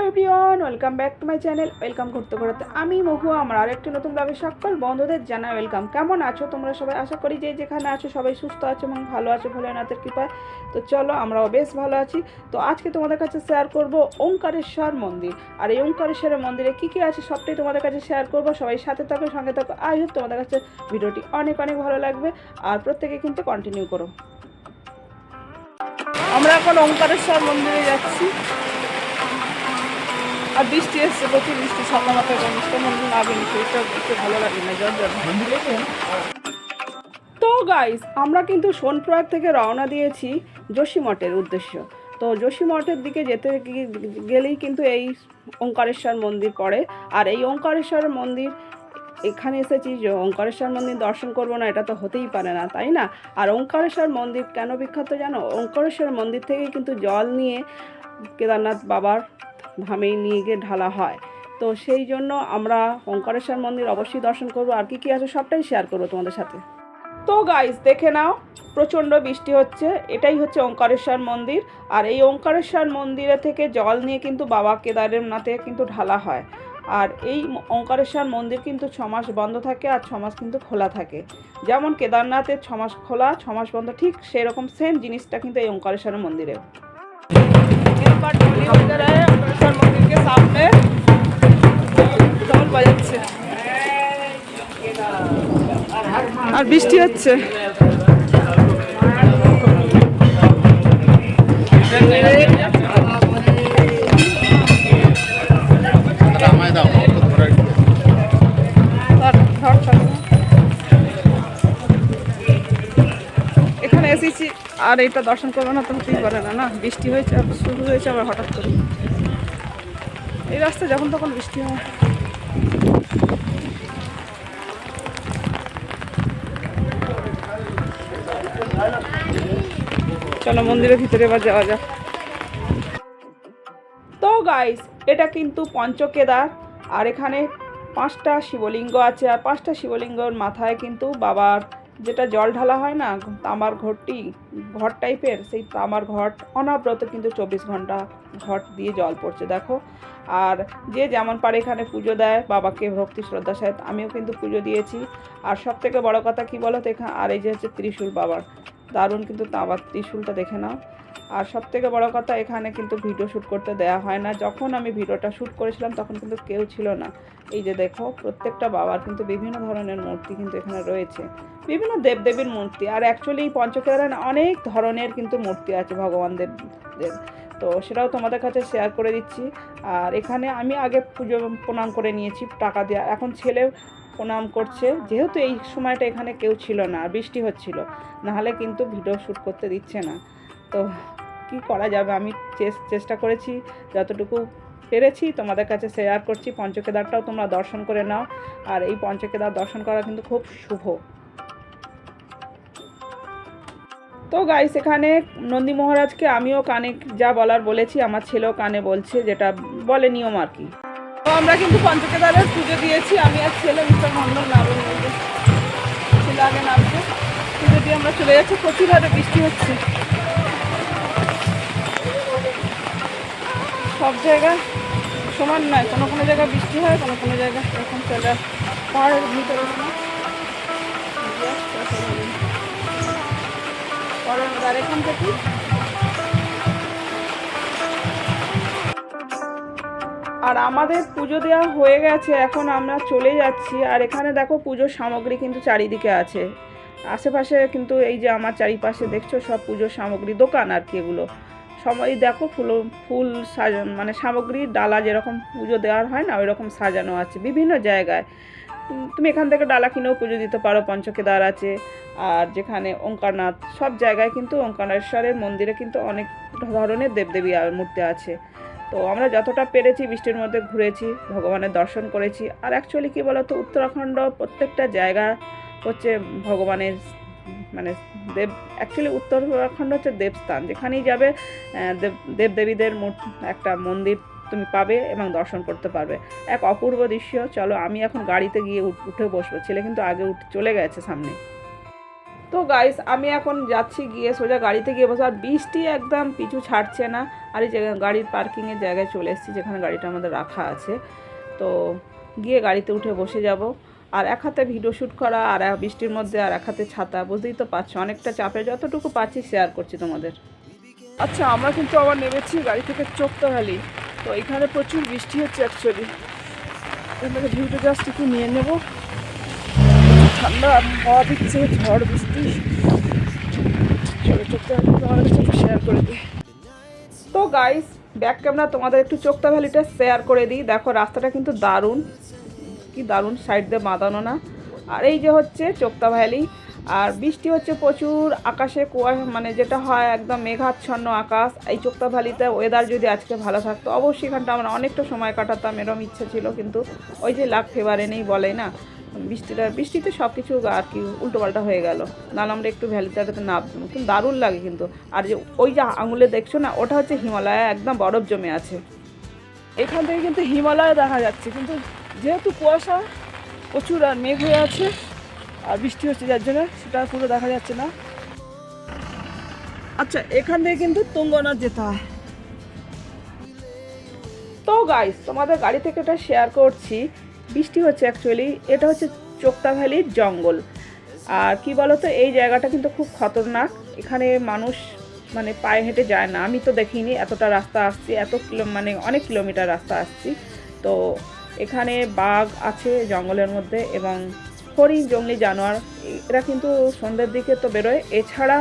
Everyone, welcome back to my channel. Welcome করতে করতে আমি মহুয়া আমার আরেকটি নতুন ব্লগে সকল বন্ধুদের জানাই ওয়েলকাম। কেমন আছো তোমরা সবাই? আশা করি যে যেখানে আছো সবাই সুস্থ আছো এবং ভালো আছো ভোলেনাথের কৃপায়। তো চলো, আমরাও বেশ ভালো আছি। তো আজকে তোমাদের কাছে শেয়ার করব ওঙ্কারেশ্বর মন্দির। আর এই ওঙ্কারেশ্বরের মন্দিরে কী কী আছে সবটাই তোমাদের কাছে শেয়ার করবো। সবাই সাথে থাকো, সঙ্গে থাকো। আই হোপ তোমাদের কাছে ভিডিওটি অনেক অনেক ভালো লাগবে। আর প্রত্যেকে কিন্তু কন্টিনিউ করো। আমরা এখন ওঙ্কারেশ্বর মন্দিরে যাচ্ছি। আর বৃষ্টি এসছে, প্রচুর বৃষ্টি। সকাল মাথায় বৃষ্টি মন্দির না বেরিয়ে শরীরটা একটু ভালো লাগে না, জ্বর জ্বর। তো গাইস, আমরা কিন্তু সোনপ্রয়াগ থেকে রওনা দিয়েছি যোশীমঠের উদ্দেশ্য। তো যোশীমঠের দিকে যেতে গেলেই কিন্তু এই ওঙ্কারেশ্বর মন্দির পড়ে। আর এই ওঙ্কারেশ্বর মন্দির এখানে এসেছি যে ওঙ্কারেশ্বর মন্দির দর্শন করবো না, এটা তো হতেই পারে না, তাই না? আর ওঙ্কারেশ্বর মন্দির কেন বিখ্যাত জানো? ওঙ্কারেশ্বর মন্দির থেকে কিন্তু জল নিয়ে কেদারনাথ বাবার ধামে নিয়ে গিয়ে ঢালা হয়। তো সেই জন্য আমরা ওঙ্কারেশ্বর মন্দির অবশ্যই দর্শন করবো। আর কি আছে সবটাই শেয়ার করবো তোমাদের সাথে। তো গাইস, দেখে নাও, প্রচণ্ড বৃষ্টি হচ্ছে। এটাই হচ্ছে ওঙ্কারেশ্বর মন্দির। আর এই ওঙ্কারেশ্বর মন্দিরে থেকে জল নিয়ে কিন্তু বাবা কেদারনাথে কিন্তু ঢালা হয়। আর এই ওঙ্কারেশ্বর মন্দির কিন্তু 6 মাস বন্ধ থাকে আর 6 মাস কিন্তু খোলা থাকে। যেমন কেদারনাথের 6 মাস খোলা 6 মাস বন্ধ, ঠিক সেরকম সেম জিনিসটা কিন্তু এই ওঙ্কারেশ্বর মন্দিরে। ওঙ্কারেশ্বর মন্দিরকে সামনে ঢোল বাজাচ্ছে আর বৃষ্টি হচ্ছে। এখানে এসেছি আর এটা দর্শন করবো না তো হতেই পারে না। না, বৃষ্টি হয়েছে, শুরু হয়েছে আবার হঠাৎ করে। এই রাস্তায় যখন তখন বৃষ্টি হয়। চলো মন্দিরের ভিতরে এবার যাওয়া যাক। তো গাইস, এটা কিন্তু পঞ্চকেদার। আর এখানে 5টা শিবলিঙ্গ আছে। আর 5টা শিবলিঙ্গর মাথায় কিন্তু বাবার যেটা জল ঢালা হয় না, তামার ঘট টাইপের, সেই তামার ঘট অনবরত কিন্তু 24 ঘন্টা ঘট দিয়ে জল পড়ছে, দেখো। আর যে যেমন পারে এখানে পুজো দেয় বাবাকে ভক্তি শ্রদ্ধার সাথে। আমিও কিন্তু পুজো দিয়েছি। আর সব থেকে বড়ো কথা কি বলো তো, এখানে আর এই যে হচ্ছে ত্রিশূল বাবার, দারুণ কিন্তু তামার ত্রিশূলটা দেখে নাও। আর সব থেকে বড়ো কথা, এখানে কিন্তু ভিডিও শ্যুট করতে দেওয়া হয় না। যখন আমি ভিডিওটা শ্যুট করেছিলাম তখন কিন্তু কেউ ছিল না। এই যে দেখো, প্রত্যেকটা বাবার কিন্তু বিভিন্ন ধরনের মূর্তি কিন্তু এখানে রয়েছে, বিভিন্ন দেবদেবীর মূর্তি। আর অ্যাকচুয়ালি এই পঞ্চকেদারে অনেক ধরনের কিন্তু মূর্তি আছে ভগবান দেবদের। তো সেটাও তোমাদের কাছে শেয়ার করে দিচ্ছি। আর এখানে আমি আগে পুজো প্রণাম করে নিয়েছি টাকা দেওয়া। এখন ছেলে প্রণাম করছে, যেহেতু এই সময়টা এখানে কেউ ছিল না, বৃষ্টি হচ্ছিল, নাহলে কিন্তু ভিডিও শ্যুট করতে দিচ্ছে না। তো কি করা যাবে, আমি চেষ্টা করেছি, যতটুকু পেরেছি তোমাদের কাছে শেয়ার করছি। পঞ্চকেদারটাও তোমরা দর্শন করে নাও। আর এই পঞ্চকেদার দর্শন করা কিন্তু খুব শুভ। তো গাইস, এখানে নন্দী মহারাজকে আমিও কানে যা বলার বলেছি, আমার ছেলেও কানে বলছে, যেটা বলে নিয়ম আর কি। তো আমরা কিন্তু পঞ্চকেদারের পুজো দিয়েছি, আমি আর ছেলে। মিস্টার মন্ডল নামবে, ছেলে আগে নামছে। পুজো দিয়ে আমরা চলে যাচ্ছি। প্রচুর হারে বৃষ্টি হচ্ছে, সব জায়গায় সমান নয়। কোনো কোনো জায়গায় বৃষ্টি হয়, কোনো কোনো জায়গায় এখন চলে পাহাড়ের ভিতরে আর এখান থেকে আর আমাদের পুজো দেওয়া হয়ে গেছে, এখন আমরা চলে যাচ্ছি। আর এখানে দেখো পুজোর সামগ্রী কিন্তু চারিদিকে আছে, আশেপাশে কিন্তু এই যে আমার চারিপাশে দেখছো সব পুজোর সামগ্রী দোকান আর কি। এগুলো সবাই দেখো ফুল সাজানো, মানে সামগ্রীর ডালা যেরকম পুজো দেওয়ার হয় না, ওই রকম সাজানো আছে বিভিন্ন জায়গায়। তুমি এখান থেকে ডালা কিনেও পুজো দিতে পারো। পঞ্চকেদার আছে, আর যেখানে ওঙ্কারনাথ, সব জায়গায় কিন্তু ওঙ্কারেশ্বরের মন্দিরে কিন্তু অনেক ধরনের দেবদেবী মূর্তি আছে। তো আমরা যতটা পেরেছি বৃষ্টির মধ্যে ঘুরেছি, ভগবানের দর্শন করেছি। আর অ্যাকচুয়ালি কী বলতো, উত্তরাখণ্ড প্রত্যেকটা জায়গা হচ্ছে ভগবানের, মানে অ্যাকচুয়ালি উত্তরাখণ্ড হচ্ছে দেবস্থান। যেখানেই যাবে দেবদেবীদের একটা মন্দির তুমি পাবে এবং দর্শন করতে পারবে। এক অপূর্ব দৃশ্য। চলো আমি এখন গাড়িতে গিয়ে উঠে বসবো, ছেলে কিন্তু আগে চলে গেছে সামনে। তো তো গাইস আমি এখন যাচ্ছি, গিয়ে সোজা গাড়িতে গিয়ে বসে, আর বৃষ্টি একদম পিছু ছাড়ছে না। আর এই জায়গায় গাড়ির পার্কিংয়ের জায়গায় চলে এসেছি, যেখানে গাড়িটা আমাদের রাখা আছে। তো গিয়ে গাড়িতে উঠে বসে যাব। আর এক হাতে ভিডিও শ্যুট করা, আর বৃষ্টির মধ্যে আর এক হাতে ছাতা, বুঝতেই তো পারছো অনেকটা চাপে, যতটুকু পাচ্ছি শেয়ার করছি তোমাদের। আচ্ছা, আমরা কিন্তু আবার নেমেছি গাড়ি থেকে চোক্তা ভ্যালি। তো এখানে প্রচুর বৃষ্টি হচ্ছে অ্যাকচুয়ালি। এখানে ভিউটা জাস্ট একটু নিয়ে নেব। ঠান্ডা হাওয়া দিচ্ছে, ঝড় বৃষ্টি। চোক্তা ভ্যালি তোমাদের কাছে একটু শেয়ার করে দিই। তো গাইস, ব্যাক ক্যামেরা তোমাদের একটু চোক্তা ভ্যালিটা শেয়ার করে দিই। দেখো রাস্তাটা কিন্তু দারুণ, কি দারুণ, সাইড দিয়ে বাঁধানো না। আর এই যে হচ্ছে চোক্তা ভ্যালি, আর বৃষ্টি হচ্ছে প্রচুর, আকাশে কুয়াশা, মানে যেটা হয় একদম মেঘাচ্ছন্ন আকাশ। এই চোক্তা ভ্যালিতে ওয়েদার যদি আজকে ভালো থাকতো, অবশ্যই এখানটা আমরা অনেকটা সময় কাটাতাম, এরকম ইচ্ছা ছিল। কিন্তু ওই যে লাক ফেভারে নেই বলে না, বৃষ্টিতে সব কিছু আর কি উল্টোপাল্টা হয়ে গেল। নাহলে আমরা একটু ভ্যালিটাতে নামতাম, কিন্তু দারুণ লাগে কিন্তু। আর যে ওই যে আঙুলে দেখছো না, ওটা হচ্ছে হিমালয়, একদম বরফ জমে আছে। এখান থেকে কিন্তু হিমালয় দেখা যাচ্ছে, কিন্তু যেহেতু কুয়াশা প্রচুর আর মেঘ হয়ে আছে আর বৃষ্টি হচ্ছে, যার জন্য সেটা পুরো দেখা যাচ্ছে না। আচ্ছা, এখান থেকে কিন্তু তুঙ্গনাথ যেতে হয়। তো গাইস, তোমাদের গাড়ি থেকে এটা শেয়ার করছি। বৃষ্টি হচ্ছে অ্যাকচুয়ালি, এটা হচ্ছে চোক্তা ভ্যালির জঙ্গল। আর কি বলতো, এই জায়গাটা কিন্তু খুব খতরনাক। এখানে মানুষ মানে পায়ে হেঁটে যায় না, আমি তো দেখিনি। এতটা রাস্তা আসছি, মানে অনেক কিলোমিটার রাস্তা আসছি। তো এখানে বাঘ আছে জঙ্গলের মধ্যে, এবং হরিণ, জঙ্গলি জানোয়ার, এরা কিন্তু সন্ধ্যের দিকে তো বেরোয়। এছাড়া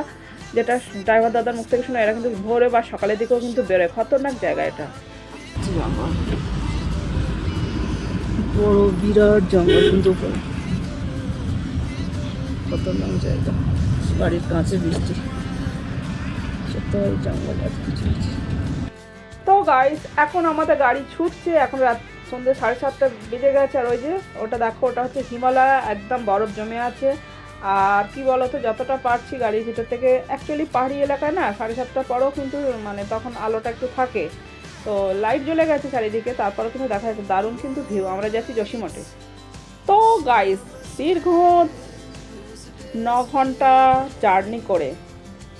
যেটা ড্রাইভার দাদার মুখ থেকে শোনা, এরা কিন্তু ভোরে বা সকালের দিকেও কিন্তু বেরোয়। খতরনাক জায়গা এটা, বড় বিরাট জঙ্গল, কিন্তু খতরনাক জায়গা। বাড়ির কাছে বৃষ্টি, জঙ্গল এত কিছু। তো গাইস, এখন আমাদের গাড়ি ছুটছে। এখন রাত সন্ধ্যে 7:30 বেজে গেছে। আর ওই যে ওটা দেখো, ওটা হচ্ছে হিমালয়, একদম বরফ জমে আছে। আর কি বলতো, যতটা পারছি গাড়ির ভিতর থেকে, অ্যাকচুয়ালি পাহাড়ি এলাকায় না 7:30 পরেও কিন্তু মানে তখন আলোটা একটু থাকে। তো লাইট জ্বলে গেছে চারিদিকে, তারপরেও কিন্তু দেখা যাচ্ছে দারুণ কিন্তু ভিউ। আমরা যাচ্ছি জসিমঠে। তো গাইস, দীর্ঘ 9 ঘন্টা জার্নি করে,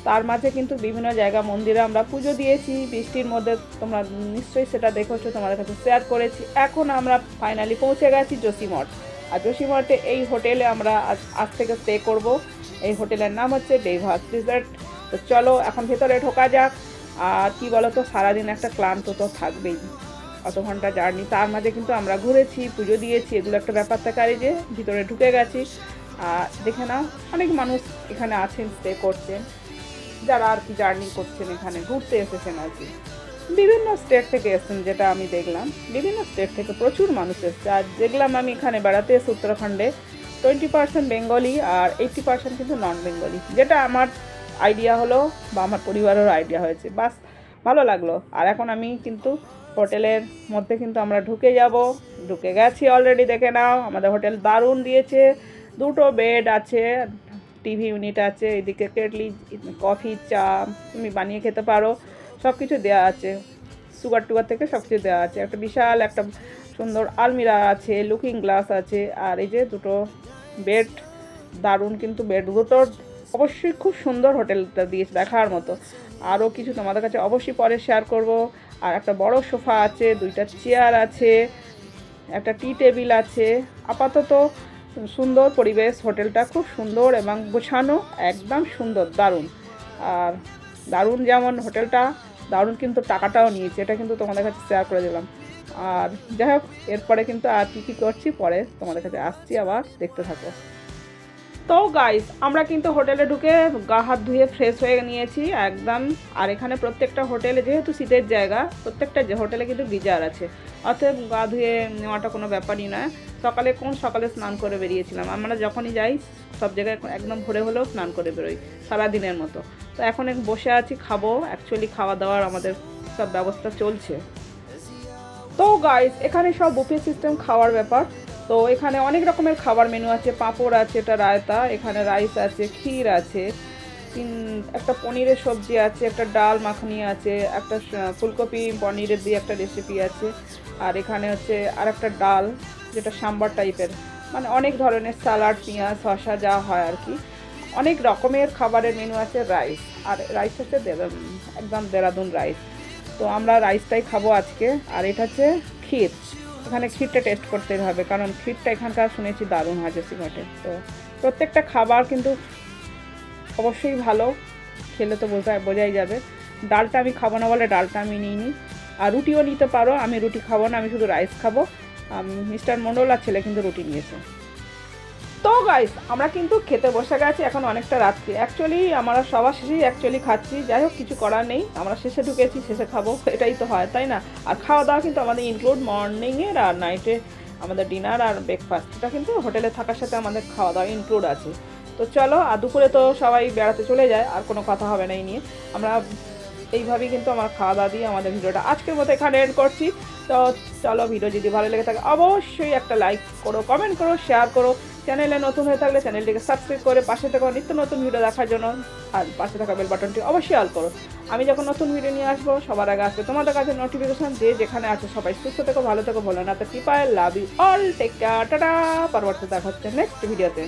তার মাঝে কিন্তু বিভিন্ন জায়গা মন্দিরে আমরা পুজো দিয়েছি বৃষ্টির মধ্যে। তোমরা নিশ্চয়ই সেটা দেখেছো, তোমাদের কাছে শেয়ার করেছি। এখন আমরা ফাইনালি পৌঁছে গেছি জসিমঠ। আর জসিমঠে এই হোটেলে আমরা আজ থেকে স্টে করব। এই হোটেলের নাম হচ্ছে ডেভাস রিসর্ট। তো চলো এখন ভেতরে ঢোকা যাক। আর কি বলতো, সারাদিন একটা ক্লান্ত তো থাকবেই, অত ঘন্টা জার্নি। তার মাঝে কিন্তু আমরা ঘুরেছি, পুজো দিয়েছি, এগুলো একটা ব্যাপার থাকে। আর এই যে ভিতরে ঢুকে গেছি, আর দেখে নাও অনেক মানুষ এখানে আছেন, স্টে করছেন, যারা আর কি জার্নি করছেন, এখানে ঘুরতে এসেছেন আর কি। বিভিন্ন স্টেট থেকে এসেছেন, যেটা আমি দেখলাম। বিভিন্ন স্টেট থেকে প্রচুর মানুষ এসছে। আর দেখলাম আমি এখানে বেড়াতে এসে উত্তরাখণ্ডে 20% বেঙ্গলি আর 80% কিন্তু নন বেঙ্গলি, যেটা আমার আইডিয়া হলো বা আমার পরিবারেরও আইডিয়া হয়েছে। বাস ভালো লাগলো। আর এখন আমি কিন্তু হোটেলের মধ্যে কিন্তু আমরা ঢুকে গেছি অলরেডি। দেখে নাও, আমাদের হোটেল দারুণ দিয়েছে। 2টো বেড আছে, টিভি ইউনিট আছে, এদিকে কেটলি, কফি, চা তুমি বানিয়ে খেতে পারো, সব কিছু দেওয়া আছে। সুগার থেকে সব কিছু দেওয়া আছে। একটা বিশাল একটা সুন্দর আলমিরা আছে, লুকিং গ্লাস আছে। আর এই যে 2টো বেড, দারুণ কিন্তু বেড দুটোর। অবশ্যই খুব সুন্দর হোটেলটা দিয়েছে, দেখার মতো। আরও কিছু তোমাদের কাছে অবশ্যই পরে শেয়ার করব। আর একটা বড় সোফা আছে, 2টা চেয়ার আছে, একটা টি টেবিল আছে। আপাতত সুন্দর পরিবেশ, হোটেলটা খুব সুন্দর এবং গোছানো, একদম সুন্দর, দারুণ। আর দারুণ যেমন হোটেলটা, দারুণ কিন্তু টাকাটাও নিয়েছে, এটা কিন্তু তোমাদের কাছে শেয়ার করে দিলাম। আর যাই হোক, এরপরে কিন্তু আর কী করছি পরে তোমাদের কাছে আসছি, আবার দেখতে থাকো। তো গাইস, আমরা কিন্তু হোটেলে ঢুকে গা হাত ধুয়ে ফ্রেশ হয়ে নিয়েছি একদম। আর এখানে প্রত্যেকটা হোটেলে, যেহেতু শীতের জায়গা, প্রত্যেকটা হোটেলে কিন্তু গিজার আছে, অতএব গা ধুয়ে নেওয়াটা কোনো ব্যাপারই নয়। সকালে স্নান করে বেরিয়েছিলাম। আমরা যখনই যাই সব জায়গায় একদম ভোরে হলেও স্নান করে বেরোই, সারাদিনের মতো। তো এখন বসে আছি, খাবো। অ্যাকচুয়ালি খাওয়া দাওয়ার আমাদের সব ব্যবস্থা চলছে। তো গাইস, এখানে সব বুফে সিস্টেম খাওয়ার ব্যাপার। তো এখানে অনেক রকমের খাবার মেনু আছে, পাঁপড় আছে, এটা রায়তা, এখানে রাইস আছে, ক্ষীর আছে, একটা পনিরের সবজি আছে, একটা ডাল মাখনি আছে, একটা ফুলকপি পনিরের দিয়ে একটা রেসিপি আছে। আর এখানে হচ্ছে আর একটা ডাল, যেটা সাম্বার টাইপের, মানে অনেক ধরনের সালাড, পেঁয়াজ, শসা যা হয় আর কি। অনেক রকমের খাবারের মেনু আছে। রাইস, আর রাইস হচ্ছে একদম দেরাদুন রাইস। তো আমরা রাইসটাই খাবো আজকে। আর এটা হচ্ছে ক্ষীর, এখানে ক্ষীরটা টেস্ট করতে হবে, কারণ ক্ষীরটা এখানকার শুনেছি দারুণ হয় জসিমঠে। তো প্রত্যেকটা খাবার কিন্তু অবশ্যই ভালো, খেলে তো বোঝাই যাবে। ডালটা আমি খাবো না বলে ডালটা আমি নিইনি, আর রুটিও নিতে পারো, আমি রুটি খাবো না, আমি শুধু রাইস খাবো। মিস্টার মণ্ডল আর ছেলে কিন্তু রুটি নিয়েছে। তো গাইস, আমরা কিন্তু খেতে বসে গেছি, এখন অনেকটা রাত্রি। অ্যাকচুয়ালি আমরা সবার শেষেই খাচ্ছি, যাই হোক কিছু করার নেই, আমরা শেষে ঢুকেছি, শেষে খাবো, এটাই তো হয়, তাই না? আর খাওয়া দাওয়া কিন্তু আমাদের ইনক্লুড মর্নিংয়ের আর নাইটে, আমাদের ডিনার আর ব্রেকফাস্ট, এটা কিন্তু হোটেলে থাকার সাথে আমাদের খাওয়া দাওয়া ইনক্লুড আছে। তো চলো, আর দুপুরে তো সবাই বেড়াতে চলে যায়, আর কোনো কথা হবে না এই নিয়ে। আমরা এইভাবেই কিন্তু আমার খাওয়া দাওয়া দিয়ে আমাদের ভিডিওটা আজকের মতো এখানে এন্ড করছি। তো চলো, ভিডিও যদি ভালো লেগে থাকে অবশ্যই একটা লাইক করো, কমেন্ট করো, শেয়ার করো। চ্যানেলে নতুন হয়ে থাকলে চ্যানেলটিকে সাবস্ক্রাইব করে পাশে থাকা নিত্য নতুন ভিডিও দেখার জন্য আর পাশে থাকা বেল বাটনটি অবশ্যই অল করো। আমি যখন নতুন ভিডিও নিয়ে আসবো সবার আগে আসবে তোমাদের কাছে নোটিফিকেশন। যে যেখানে আছে সবাই সুস্থ থেকো, ভালো থেকো, ভোলেনাথের কৃপায়। Love you all, take care, tata. পরবর্তী দেখা হচ্ছে নেক্সট ভিডিওতে।